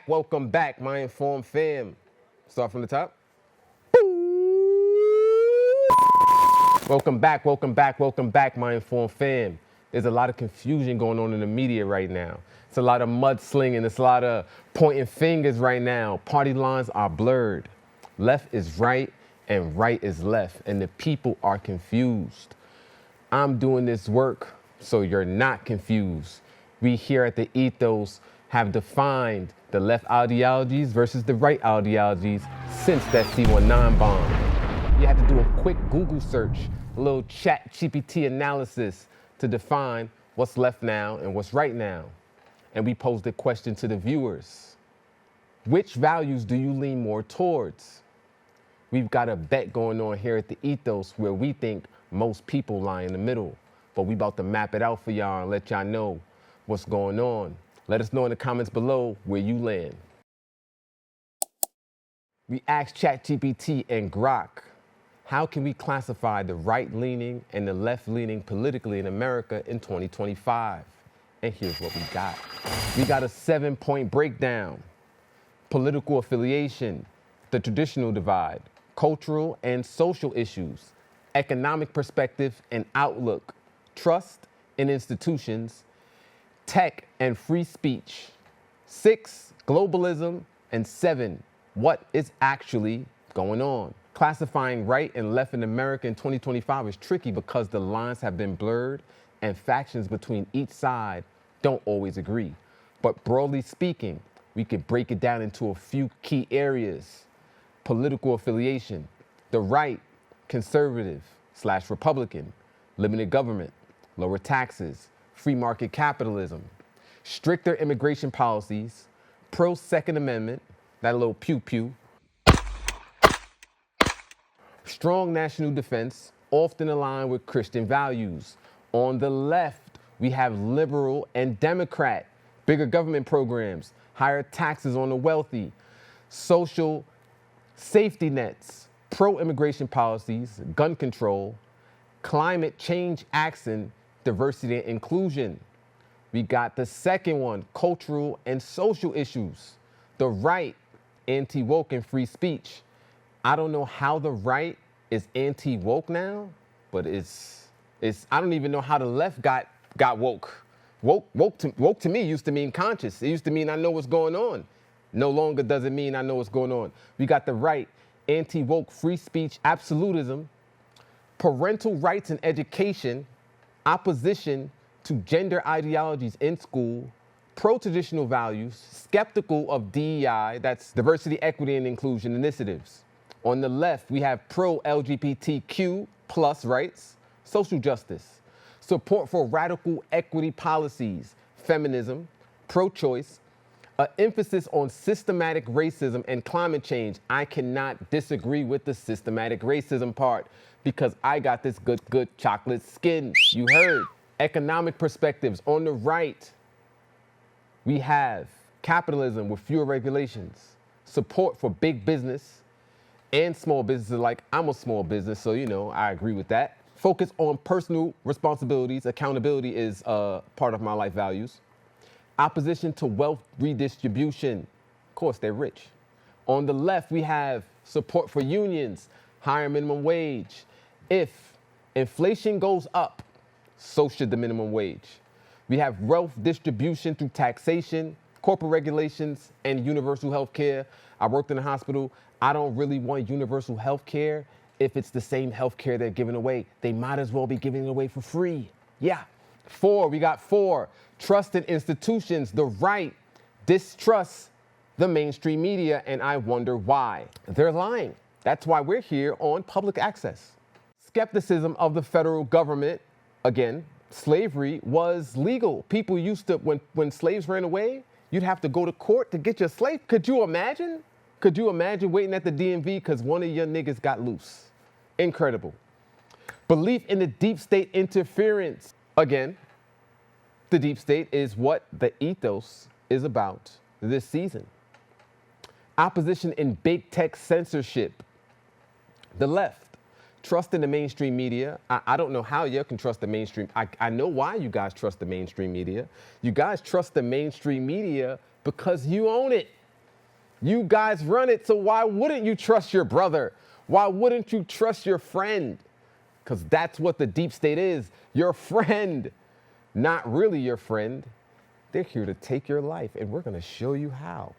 Welcome back, my informed fam. Start from the top. Welcome back, my informed fam. There's a lot of confusion going on in the media right now. It's a lot of mudslinging, it's a lot of pointing fingers right now. Party lines are blurred. Left is right and right is left, and the people are confused. I'm doing this work so you're not confused. We here at the Ethos have defined the left ideologies versus the right ideologies since that C-19 bomb. You had to do a quick Google search, a little chat GPT analysis to define what's left now and what's right now. And we posed a question to the viewers. Which values do you lean more towards? We've got a bet going on here at the Ethos where we think most people lie in the middle, but we about to map it out for y'all and let y'all know what's going on. Let us know in the comments below where you land. We asked ChatGPT and Grok, how can we classify the right-leaning and the left-leaning politically in America in 2025? And here's what we got. We got a 7-point breakdown. Political affiliation, the traditional divide, cultural and social issues, economic perspective and outlook, trust in institutions, tech and free speech, 6, globalism, and 7, what is actually going on. Classifying right and left in America in 2025 is tricky because the lines have been blurred and factions between each side don't always agree. But broadly speaking, we could break it down into a few key areas. Political affiliation, the right, conservative/Republican, limited government, lower taxes, free market capitalism, stricter immigration policies, pro-Second Amendment, that little pew-pew, strong national defense, often aligned with Christian values. On the left, we have liberal and Democrat, bigger government programs, higher taxes on the wealthy, social safety nets, pro-immigration policies, gun control, climate change action, diversity and inclusion. We got the second one, cultural and social issues. The right, anti-woke and free speech. I don't know how the right is anti-woke now, but it's I don't even know how the left got woke. Woke to me used to mean conscious. It used to mean I know what's going on. No longer does it mean I know what's going on. We got the right, anti-woke, free speech, absolutism, parental rights and education, opposition to gender ideologies in school, pro-traditional values, skeptical of DEI, that's diversity, equity, and inclusion initiatives. On the left, we have pro-LGBTQ plus rights, social justice, support for radical equity policies, feminism, pro-choice, an emphasis on systematic racism and climate change. I cannot disagree with the systematic racism part because I got this good chocolate skin. You heard. Economic perspectives. On the right, we have capitalism with fewer regulations, support for big business and small businesses alike. I'm a small business, so I agree with that. Focus on personal responsibilities. Accountability is part of my life values. Opposition to wealth redistribution. Of course, they're rich. On the left, we have support for unions, higher minimum wage. If inflation goes up, so should the minimum wage. We have wealth distribution through taxation, corporate regulations, and universal health care. I worked in a hospital. I don't really want universal health care if it's the same health care they're giving away. They might as well be giving it away for free. Yeah. We got 4, trust in institutions. The right distrusts the mainstream media, and I wonder why. They're lying. That's why we're here on public access. Skepticism of the federal government. Again, slavery was legal. People used to, when slaves ran away, you'd have to go to court to get your slave. Could you imagine? Could you imagine waiting at the DMV because one of your niggas got loose? Incredible. Belief in the deep state interference. Again, the deep state is what the Ethos is about this season. Opposition in big tech censorship. The left. Trust in the mainstream media. I don't know how you can trust the mainstream. I know why you guys trust the mainstream media. You guys trust the mainstream media because you own it. You guys run it, so why wouldn't you trust your brother? Why wouldn't you trust your friend? Because that's what the deep state is, your friend. Not really your friend. They're here to take your life, and we're gonna show you how.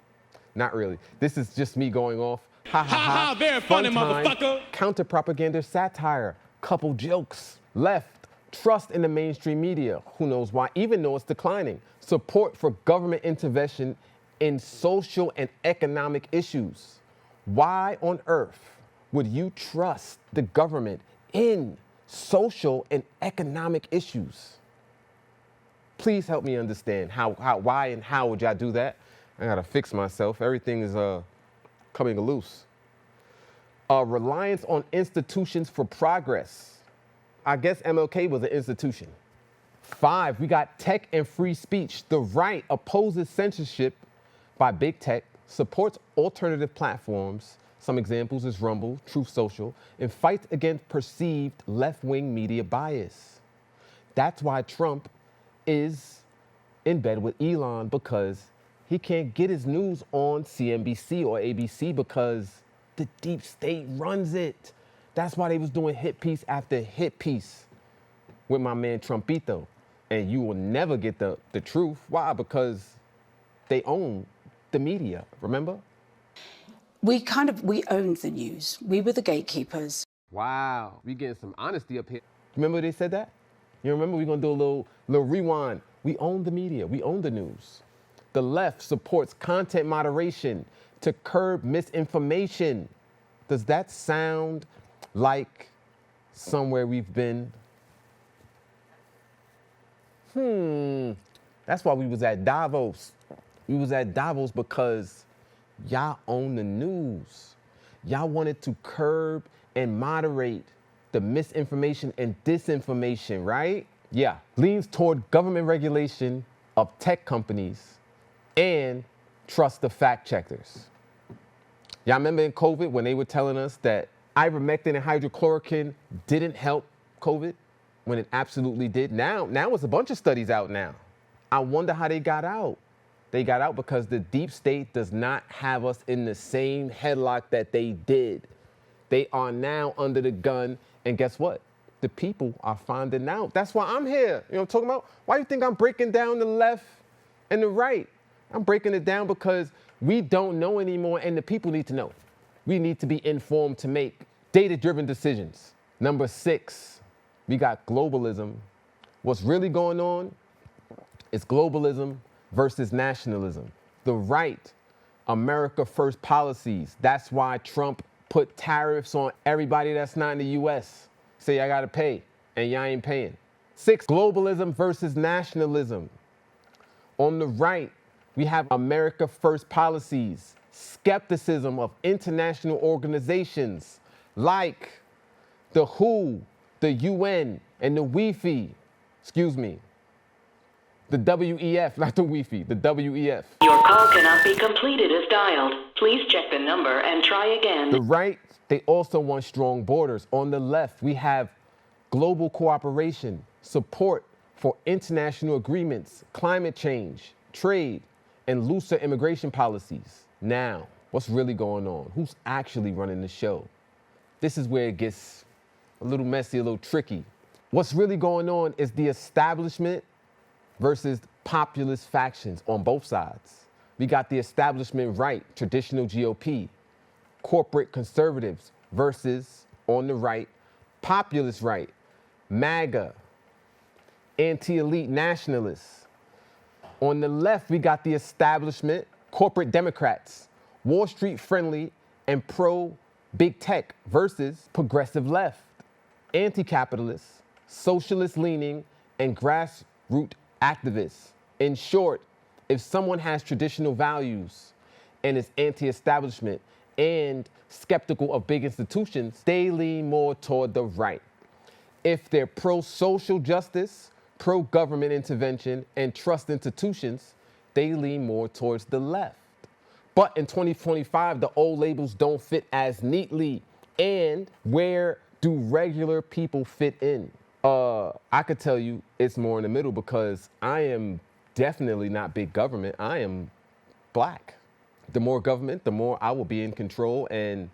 Not really. This is just me going off. Ha ha ha. Very funny, motherfucker. Counter-propaganda satire. Couple jokes. Left. Trust in the mainstream media. Who knows why, even though it's declining. Support for government intervention in social and economic issues. Why on earth would you trust the government in social and economic issues? Please help me understand why and how would y'all do that? I gotta fix myself. Everything is coming loose. Reliance on institutions for progress. I guess MLK was an institution. 5, we got tech and free speech. The right opposes censorship by big tech, supports alternative platforms. Some examples is Rumble, Truth Social, and fights against perceived left-wing media bias. That's why Trump is in bed with Elon, because he can't get his news on CNBC or ABC because the deep state runs it. That's why they was doing hit piece after hit piece with my man Trumpito. And you will never get the truth. Why? Because they own the media, remember? We owned the news. We were the gatekeepers. Wow, we getting some honesty up here. Remember they said that? You remember? We're gonna do a little rewind. We own the media, we own the news. The left supports content moderation to curb misinformation. Does that sound like somewhere we've been? That's why we was at Davos. We was at Davos because y'all own the news. Y'all wanted to curb and moderate the misinformation and disinformation, right? Yeah, leans toward government regulation of tech companies and trust the fact checkers. Y'all remember in COVID when they were telling us that ivermectin and hydrochloroquine didn't help COVID when it absolutely did? Now it's a bunch of studies out now. I wonder how they got out. They got out because the deep state does not have us in the same headlock that they did. They are now under the gun, and guess what? The people are finding out. That's why I'm here. You know what I'm talking about? Why do you think I'm breaking down the left and the right? I'm breaking it down because we don't know anymore, and the people need to know. We need to be informed to make data-driven decisions. Number 6, we got globalism. What's really going on is globalism versus nationalism. The right, America first policies. That's why Trump put tariffs on everybody that's not in the US. Say I gotta pay, and y'all ain't paying. 6, globalism versus nationalism. On the right, we have America first policies, skepticism of international organizations like the WHO, the UN, and the WEF. The WEF, not the WEF, the WEF. Your call cannot be completed as dialed. Please check the number and try again. The right, they also want strong borders. On the left, we have global cooperation, support for international agreements, climate change, trade, and looser immigration policies. Now, what's really going on? Who's actually running the show? This is where it gets a little messy, a little tricky. What's really going on is the establishment versus populist factions on both sides. We got the establishment right, traditional GOP, corporate conservatives versus, on the right, populist right, MAGA, anti-elite nationalists. On the left, we got the establishment, corporate Democrats, Wall Street friendly and pro-big tech versus progressive left, anti-capitalist, socialist leaning, and grassroots activists. In short, if someone has traditional values and is anti-establishment and skeptical of big institutions, they lean more toward the right. If they're pro-social justice, pro-government intervention, and trust institutions, they lean more towards the left. But in 2025, the old labels don't fit as neatly. And where do regular people fit in? I could tell you it's more in the middle because I am definitely not big government. I am black. The more government, the more I will be in control. And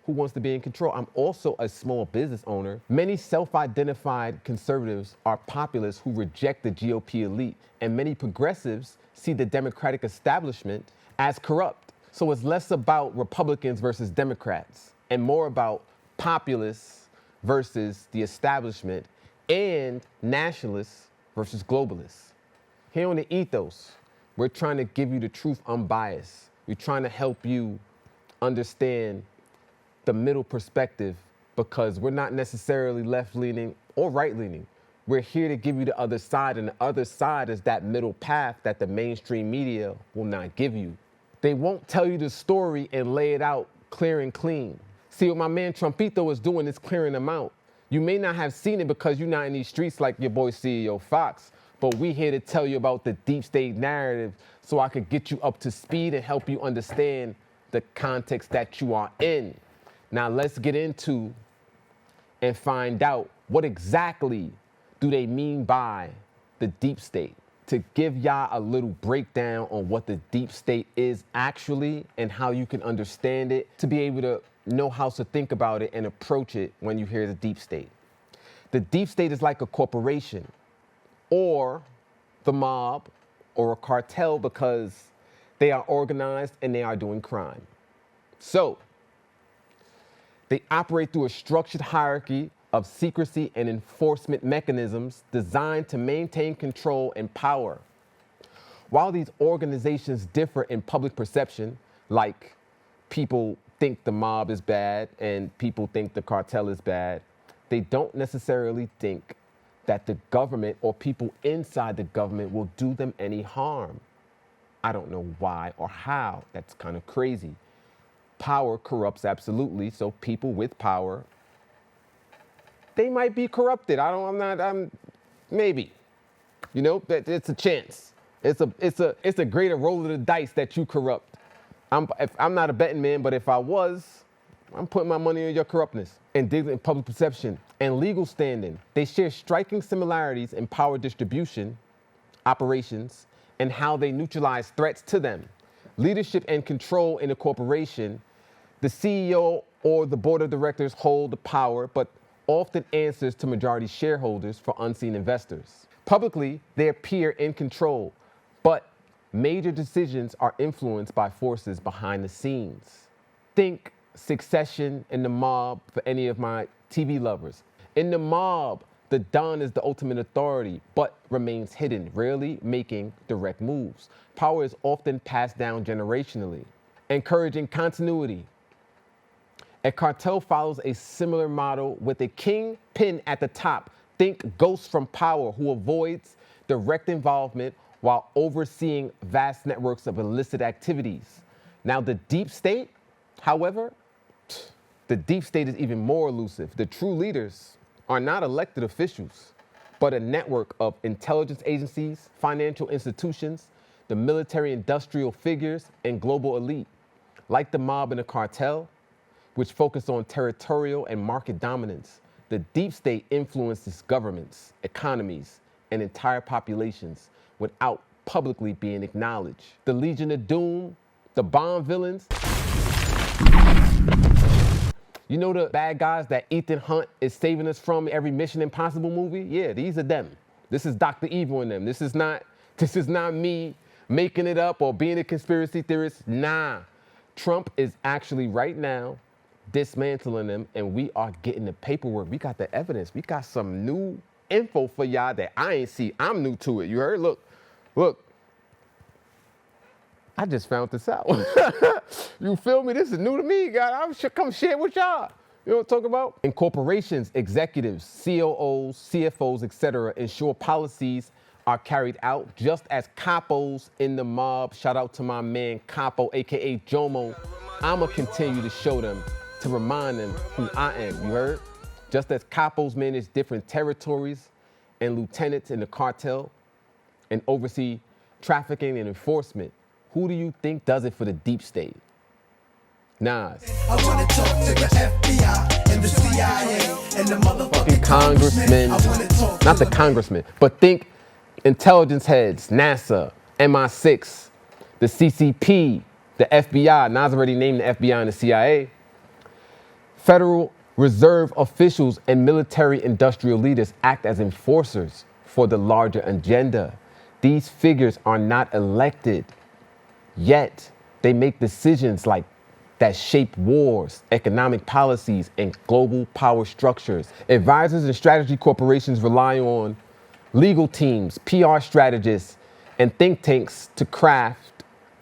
who wants to be in control? I'm also a small business owner. Many self-identified conservatives are populists who reject the GOP elite, and many progressives see the Democratic establishment as corrupt. So it's less about Republicans versus Democrats and more about populists versus the establishment and nationalists versus globalists. Here on the Ethos, we're trying to give you the truth unbiased. We're trying to help you understand the middle perspective, because we're not necessarily left-leaning or right-leaning. We're here to give you the other side, and the other side is that middle path that the mainstream media will not give you. They won't tell you the story and lay it out clear and clean. See, what my man Trumpito is doing is clearing them out. You may not have seen it because you're not in these streets like your boy CEO Fox, but we here to tell you about the deep state narrative so I could get you up to speed and help you understand the context that you are in. Now let's get into and find out what exactly do they mean by the deep state. To give y'all a little breakdown on what the deep state is actually and how you can understand it, to be able to know how to think about it and approach it when you hear the deep state. The deep state is like a corporation or the mob or a cartel, because they are organized and they are doing crime. So they operate through a structured hierarchy of secrecy and enforcement mechanisms designed to maintain control and power. While these organizations differ in public perception, like people think the mob is bad and people think the cartel is bad, they don't necessarily think that the government or people inside the government will do them any harm. I don't know why or how. That's kind of crazy. Power corrupts absolutely, so people with power, they might be corrupted. Maybe. You know, it's a chance. It's a greater roll of the dice that you corrupt. I'm not a betting man, but if I was, I'm putting my money on your corruptness. Indignant public perception and legal standing, they share striking similarities in power distribution, operations, and how they neutralize threats to them. Leadership and control in a corporation, the CEO or the board of directors hold the power, but often answers to majority shareholders for unseen investors. Publicly, they appear in control, but major decisions are influenced by forces behind the scenes. Think Succession and The Mob for any of my TV lovers. In The Mob, the Don is the ultimate authority, but remains hidden, rarely making direct moves. Power is often passed down generationally, encouraging continuity. A cartel follows a similar model with a kingpin at the top. Think Ghost from Power, who avoids direct involvement while overseeing vast networks of illicit activities. Now, the deep state, however, the deep state is even more elusive. The true leaders are not elected officials, but a network of intelligence agencies, financial institutions, the military-industrial figures, and global elite. Like the mob and the cartel, which focus on territorial and market dominance, the deep state influences governments, economies, and entire populations without publicly being acknowledged. The Legion of Doom, the Bond villains. You know the bad guys that Ethan Hunt is saving us from every Mission Impossible movie? Yeah, these are them. This is Dr. Evil in them. This is not me making it up or being a conspiracy theorist. Nah, Trump is actually right now dismantling them, and we are getting the paperwork. We got the evidence. We got some new info for y'all that I ain't see. I'm new to it. You heard? Look. I just found this out. You feel me? This is new to me, God. I should come share with y'all. You know what I'm talking about? In corporations, executives, COOs, CFOs, etc., ensure policies are carried out just as capos in the mob. Shout out to my man Capo, aka Jomo. I'ma continue to show them, to remind them who I am. You heard? Just as capos manage different territories and lieutenants in the cartel and oversee trafficking and enforcement, who do you think does it for the deep state? Nas. I want to talk to the FBI and the CIA and the motherfucking congressmen. Not the congressmen, but think intelligence heads, NASA, MI6, the CCP, the The FBI, Nas already named the FBI and the CIA. Federal Reserve officials and military industrial leaders act as enforcers for the larger agenda. These figures are not elected, yet they make decisions like that shape wars, economic policies, and global power structures. Advisors and strategy corporations rely on legal teams, PR strategists, and think tanks to craft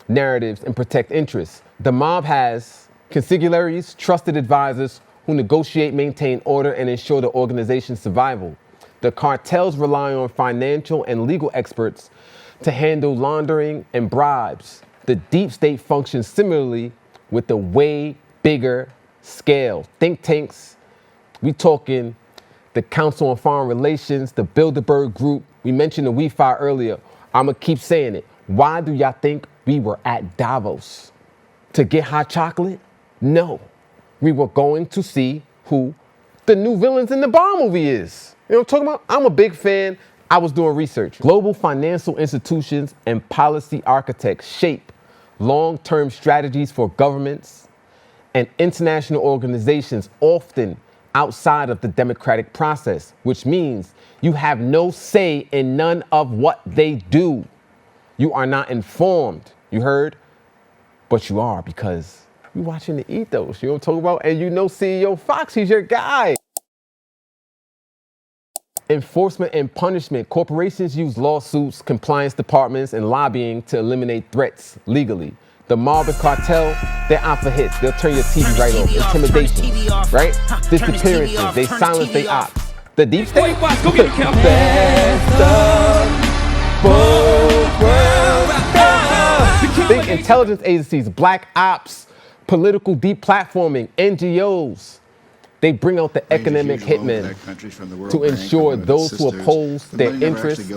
narratives and protect interests. The mob has consigliaries, trusted advisors who negotiate, maintain order, and ensure the organization's survival. The cartels rely on financial and legal experts to handle laundering and bribes. The deep state functions similarly with a way bigger scale. Think tanks, we talking the Council on Foreign Relations, the Bilderberg Group. We mentioned the WeFi earlier. I'ma keep saying it. Why do y'all think we were at Davos? To get hot chocolate? No. We were going to see who the new villains in the Bond movie is. You know what I'm talking about? I'm a big fan. I was doing research. Global financial institutions and policy architects shape long-term strategies for governments and international organizations, often outside of the democratic process, which means you have no say in none of what they do. You are not informed, you heard? But you are, because you're watching the Ethos, you know what I'm talking about? And you know CEO Fox, he's your guy. Enforcement and punishment. Corporations use lawsuits, compliance departments, and lobbying to eliminate threats legally. The mob and cartel, they're out for hits. They'll turn your TV right off. Intimidation, right? Disappearances, they silence their ops. The deep state, best of both worlds. Think intelligence agencies, black ops, political deplatforming, NGOs. They bring out the economic hitmen to ensure those who oppose their interests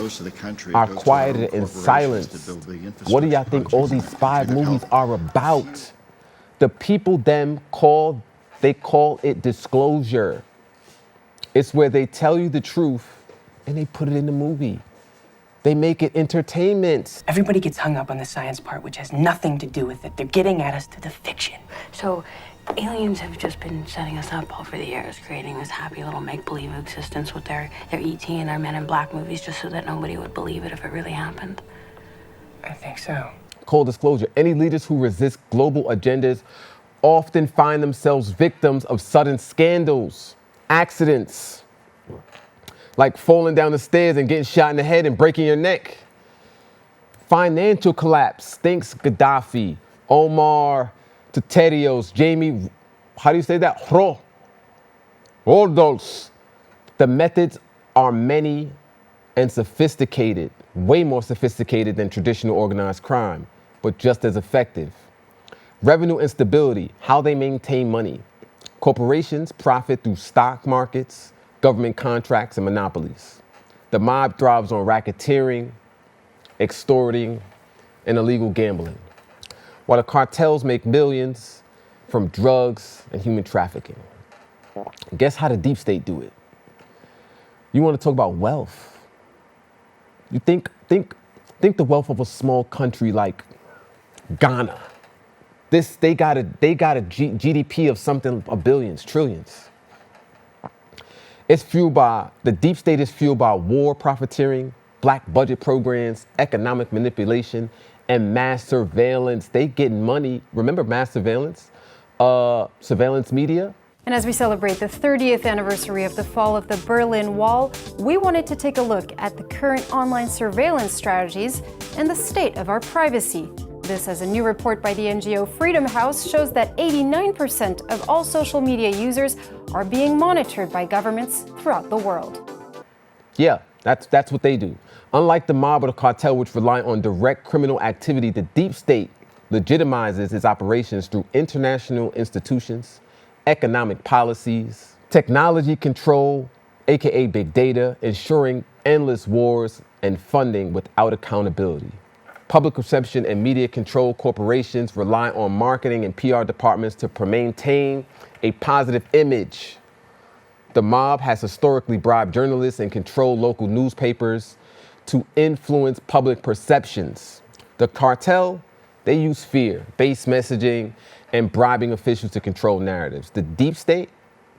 are quieted in silence. What do y'all think all these spy movies are about? The people they call it disclosure. It's where they tell you the truth and they put it in the movie. They make it entertainment. Everybody gets hung up on the science part, which has nothing to do with it. They're getting at us to the fiction. So aliens have just been setting us up over the years, creating this happy little make-believe existence with their E.T. and their Men in Black movies just so that nobody would believe it if it really happened. I think so. Cold disclosure, any leaders who resist global agendas often find themselves victims of sudden scandals, accidents, like falling down the stairs and getting shot in the head and breaking your neck. Financial collapse, thanks Gaddafi, Omar Teterios, Jamie, how do you say that? Rodos. The methods are many and sophisticated, way more sophisticated than traditional organized crime, but just as effective. Revenue instability, how they maintain money. Corporations profit through stock markets, government contracts, and monopolies. The mob thrives on racketeering, extorting, and illegal gambling, while the cartels make millions from drugs and human trafficking. Guess how the deep state do it? You want to talk about wealth? You think the wealth of a small country like Ghana. They got a GDP of something of billions, trillions. It's fueled by, the deep state is fueled by war profiteering, black budget programs, economic manipulation, and mass surveillance. They getting money. Remember mass surveillance? Surveillance media? And as we celebrate the 30th anniversary of the fall of the Berlin Wall, we wanted to take a look at the current online surveillance strategies and the state of our privacy. This, as a new report by the NGO Freedom House, shows that 89% of all social media users are being monitored by governments throughout the world. Yeah, that's what they do. Unlike the mob or the cartel, which rely on direct criminal activity, the deep state legitimizes its operations through international institutions, economic policies, technology control, aka big data, ensuring endless wars and funding without accountability. Public perception and media control corporations rely on marketing and PR departments to maintain a positive image. The mob has historically bribed journalists and controlled local newspapers to influence public perceptions. The cartel They use fear, base messaging, and bribing officials to control narratives. The deep state,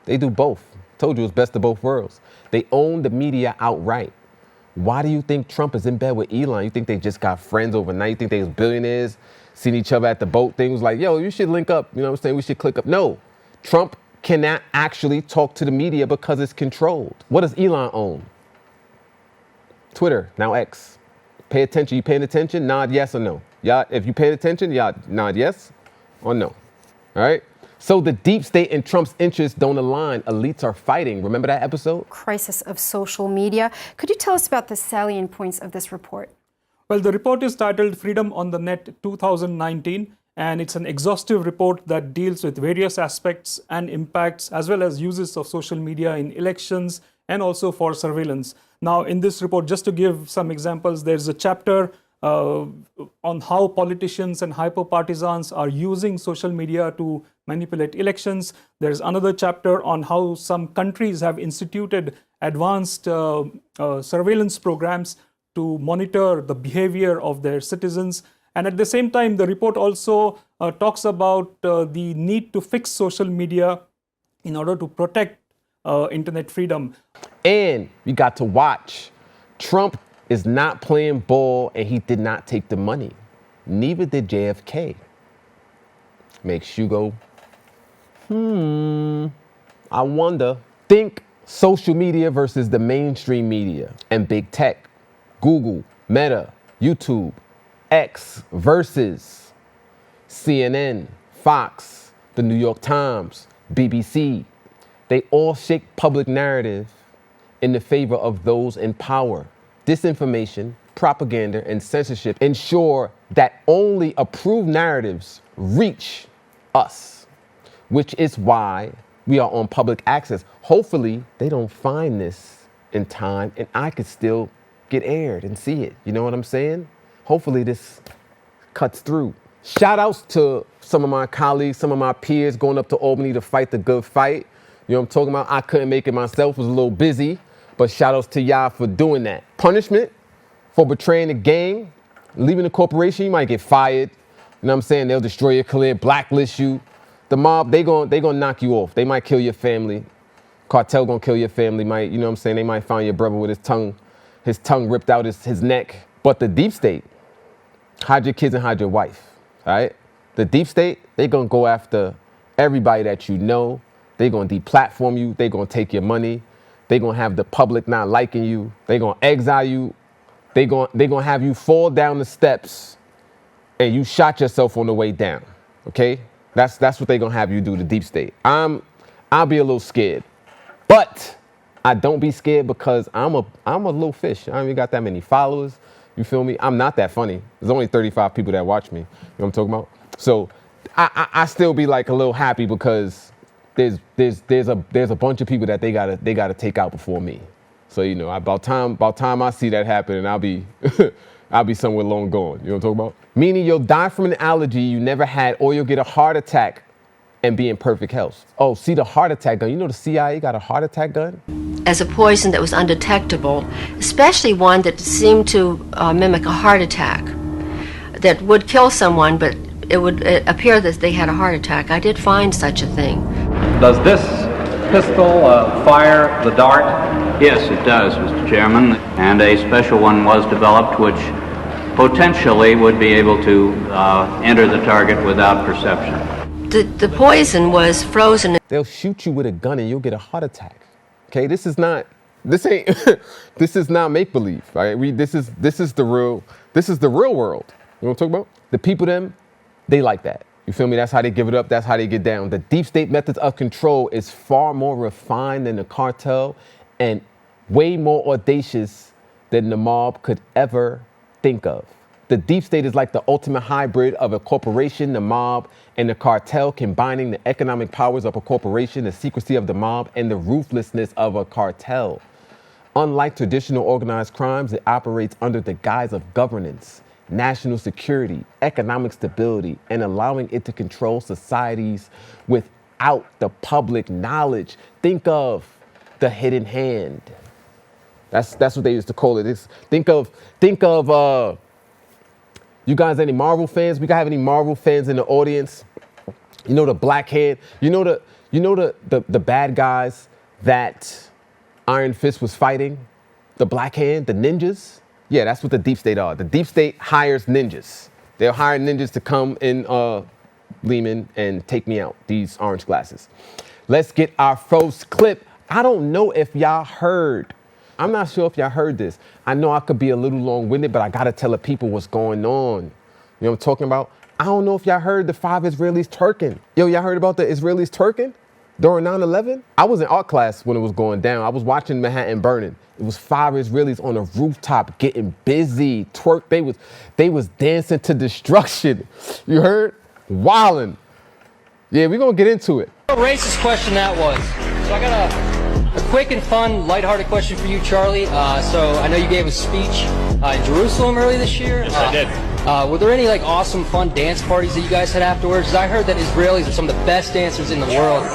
they do both. Told you it's best of both worlds. They own the media outright. Why do you think Trump is in bed with Elon? You think they just got friends overnight? You think they was billionaires, seen each other at the boat thing, was like, yo, you should link up. You know what I'm saying? We should click up. No, Trump cannot actually talk to the media because it's controlled. What does Elon own? Twitter, now X. Pay attention. You paying attention? Nod yes or no. Y'all, if you paying attention, y'all nod yes or no. All right? So the deep state and Trump's interests don't align. Elites are fighting. Remember that episode? Crisis of social media. Could you tell us about the salient points of this report? Well, the report is titled Freedom on the Net 2019, and it's an exhaustive report that deals with various aspects and impacts as well as uses of social media in elections and also for surveillance. Now, in this report, just to give some examples, there's a chapter on how politicians and hyper-partisans are using social media to manipulate elections. There's another chapter on how some countries have instituted advanced surveillance programs to monitor the behavior of their citizens. And at the same time, the report also talks about the need to fix social media in order to protect internet freedom. And you got to watch. Trump is not playing ball, and he did not take the money. Neither did JFK. Makes you go, I wonder. Think social media versus the mainstream media and big tech. Google, Meta, YouTube, X versus CNN, Fox, the New York Times, BBC. They all shape public narrative in the favor of those in power. Disinformation, propaganda, and censorship ensure that only approved narratives reach us, which is why we are on public access. Hopefully, they don't find this in time and I could still get aired and see it. You know what I'm saying? Hopefully this cuts through. Shout outs to some of my colleagues, some of my peers going up to Albany to fight the good fight. You know what I'm talking about? I couldn't make it myself, was a little busy, but shout outs to y'all for doing that. Punishment for betraying the gang, leaving the corporation, you might get fired. You know what I'm saying? They'll destroy your career, blacklist you. The mob, they gonna knock you off. They might kill your family. Cartel gonna kill your family, might, you know what I'm saying? They might find your brother with his tongue ripped out his neck. But the deep state, hide your kids and hide your wife, all right? The deep state, they gonna go after everybody that you know. They gonna deplatform you. They gonna take your money. They gonna have the public not liking you. They gonna exile you. They gonna have you fall down the steps and you shot yourself on the way down, okay? That's what they gonna have you do, the deep state. I'll be a little scared, but I don't be scared because I'm a little fish. I don't even got that many followers. You feel me? I'm not that funny. There's only 35 people that watch me. You know what I'm talking about? So I still be like a little happy because there's a bunch of people that they gotta take out before me. So you know, about time I see that happen, and I'll be I'll be somewhere long gone. You know what I'm talking about? Meaning you'll die from an allergy you never had, or you'll get a heart attack and be in perfect health. Oh, see the heart attack gun. You know the CIA got a heart attack gun? As a poison that was undetectable, especially one that seemed to mimic a heart attack, that would kill someone, but it would appear that they had a heart attack. I did find such a thing. Does this pistol fire the dart? Yes, it does, Mr. Chairman. And a special one was developed which potentially would be able to enter the target without perception. The poison was frozen. They'll shoot you with a gun and you'll get a heart attack. Okay, this is not make-believe, right? This is the real world. You know what I'm talking about? The people they like that. You feel me? That's how they give it up. That's how they get down. The deep state methods of control is far more refined than the cartel and way more audacious than the mob could ever think of. The deep state is like the ultimate hybrid of a corporation, the mob, and the cartel, combining the economic powers of a corporation, the secrecy of the mob, and the ruthlessness of a cartel. Unlike traditional organized crimes, it operates under the guise of governance, national security, economic stability, and allowing it to control societies without the public knowledge. Think of the hidden hand. That's what they used to call it. Think of You guys any Marvel fans? We got have any Marvel fans in the audience? You know the black head? You know the bad guys that Iron Fist was fighting? The Black Hand, the ninjas? Yeah, that's what the deep state are. The deep state hires ninjas. They'll hire ninjas to come in Lehman and take me out, these orange glasses. Let's get our first clip. I don't know if y'all heard. I'm not sure if y'all heard this. I know I could be a little long-winded, but I gotta tell the people what's going on. You know what I'm talking about? I don't know if y'all heard the 5 Israelis twerking. Yo, y'all heard about the Israelis twerking during 9/11? I was in art class when it was going down. I was watching Manhattan burning. It was 5 Israelis on a rooftop getting busy, twerk. They was dancing to destruction. You heard? Wildin'. Yeah, we're gonna get into it. What a racist question that was. So I got a quick and fun, lighthearted question for you, Charlie. So I know you gave a speech in Jerusalem earlier this year. Yes, I did. Were there any like awesome, fun dance parties that you guys had afterwards? 'Cause I heard that Israelis are some of the best dancers in the world.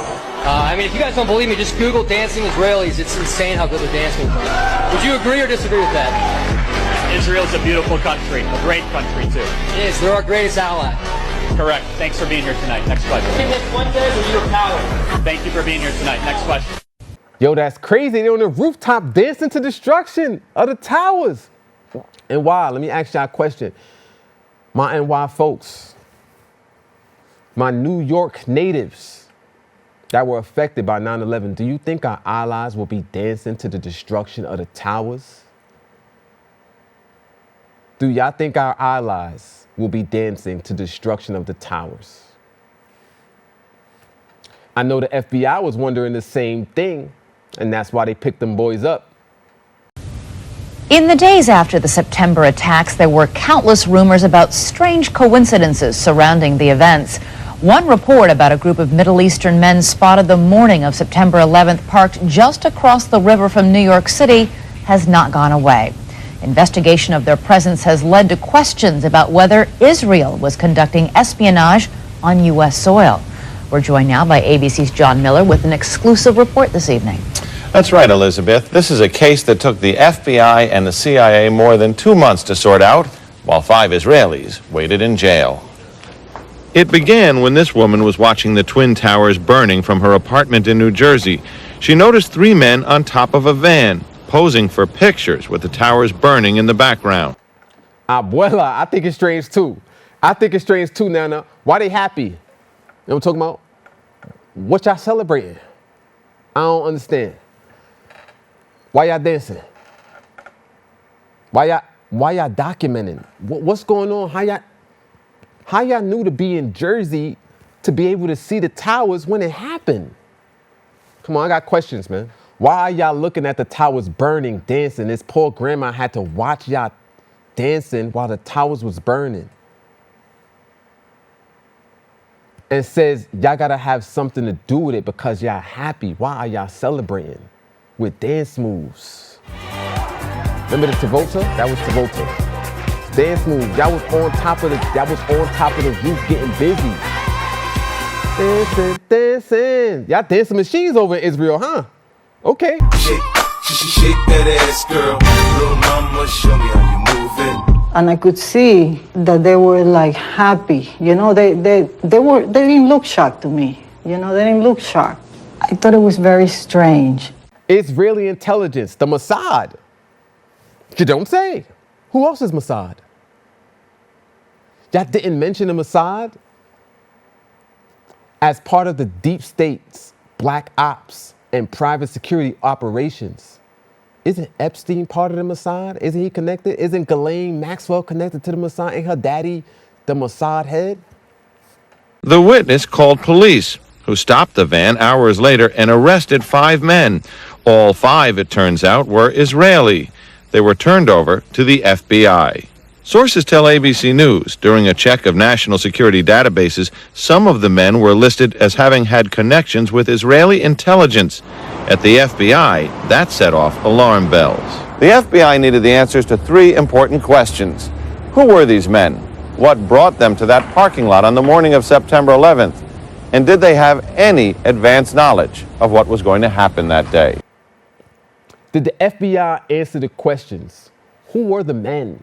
I mean, if you guys don't believe me, just Google dancing Israelis. It's insane how good they're dancing. Would you agree or disagree with that? Israel's a beautiful country, a great country too. It is. They're our greatest ally. Correct. Thanks for being here tonight. Next question. Next Wednesday, or you're power. Thank you for being here tonight. Next question. Yo, that's crazy. They're on the rooftop dancing to destruction of the towers. And why? Let me ask y'all a question. My NY folks, my New York natives that were affected by 9/11, do you think our allies will be dancing to the destruction of the towers? Do y'all think our allies will be dancing to destruction of the towers? I know the FBI was wondering the same thing, and that's why they picked them boys up. In the days after the September attacks, there were countless rumors about strange coincidences surrounding the events. One report about a group of Middle Eastern men spotted the morning of September 11th parked just across the river from New York City has not gone away. Investigation of their presence has led to questions about whether Israel was conducting espionage on U.S. soil. We're joined now by ABC's John Miller with an exclusive report this evening. That's right, Elizabeth. This is a case that took the FBI and the CIA more than 2 months to sort out, while 5 Israelis waited in jail. It began when this woman was watching the Twin Towers burning from her apartment in New Jersey. She noticed 3 men on top of a van, posing for pictures with the towers burning in the background. Abuela, I think it's strange too. Nana. Why they happy? You know what I'm talking about? What y'all celebrating? I don't understand. Why y'all dancing? Why y'all documenting? What's going on? How y'all knew to be in Jersey to be able to see the towers when it happened? Come on, I got questions, man. Why are y'all looking at the towers burning, dancing? This poor grandma had to watch y'all dancing while the towers was burning. And says y'all gotta have something to do with it because y'all happy. Why are y'all celebrating with dance moves? Remember the Travolta? That was Travolta. Dance moves. Y'all was on top of the roof getting busy. Dancing. Y'all dancing machines over in Israel, huh? Okay. Shake that ass, girl. Little mama, show me how you moving. And I could see that they were like happy. You know, they didn't look shocked to me. You know, they didn't look shocked. I thought it was very strange. Israeli intelligence, the Mossad. You don't say. Who else is Mossad? Y'all didn't mention the Mossad as part of the deep state's black ops and private security operations. Isn't Epstein part of the Mossad? Isn't he connected? Isn't Ghislaine Maxwell connected to the Mossad? Ain't her daddy the Mossad head? The witness called police, who stopped the van hours later and arrested 5 men. All 5, it turns out, were Israeli. They were turned over to the FBI. Sources tell ABC News during a check of national security databases, some of the men were listed as having had connections with Israeli intelligence. At the FBI, that set off alarm bells. The FBI needed the answers to 3 important questions. Who were these men? What brought them to that parking lot on the morning of September 11th? And did they have any advance knowledge of what was going to happen that day? Did the FBI answer the questions? Who were the men?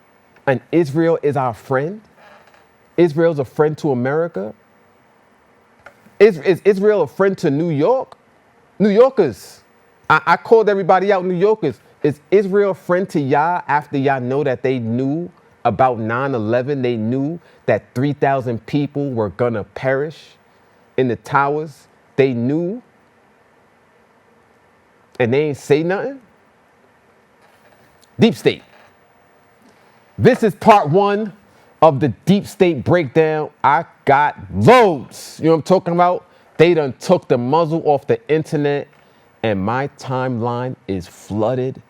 And Israel is our friend? Israel's a friend to America? Is Israel a friend to New York? New Yorkers. I called everybody out, New Yorkers. Is Israel a friend to y'all after y'all know that they knew about 9/11? They knew that 3,000 people were gonna perish in the towers? They knew? And they ain't say nothing? Deep state. This is part one of the deep state breakdown. I got loads. You know what I'm talking about? They done took the muzzle off the internet, and my timeline is flooded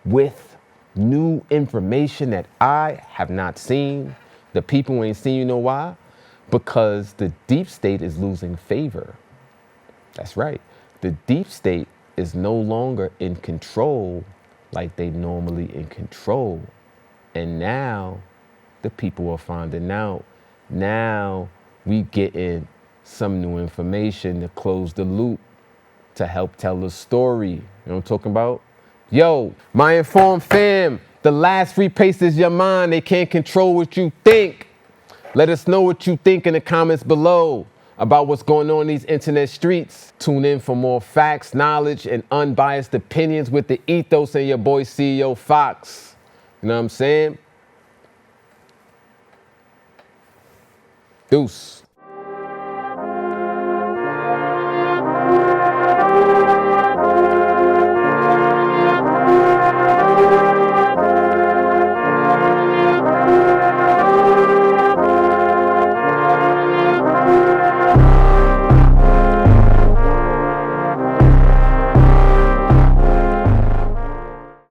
with new information that I have not seen. The people ain't seen, you know why? Because the deep state is losing favor. That's right. The deep state is no longer in control like they normally in control. And now the people are finding out. Now we getting some new information to close the loop, to help tell the story. You know what I'm talking about? Yo, my informed fam, the last free pace is your mind. They can't control what you think. Let us know what you think in the comments below about what's going on in these internet streets. Tune in for more facts, knowledge, and unbiased opinions with the Ethos and your boy CEO Fox. You know what I'm saying? Deuce.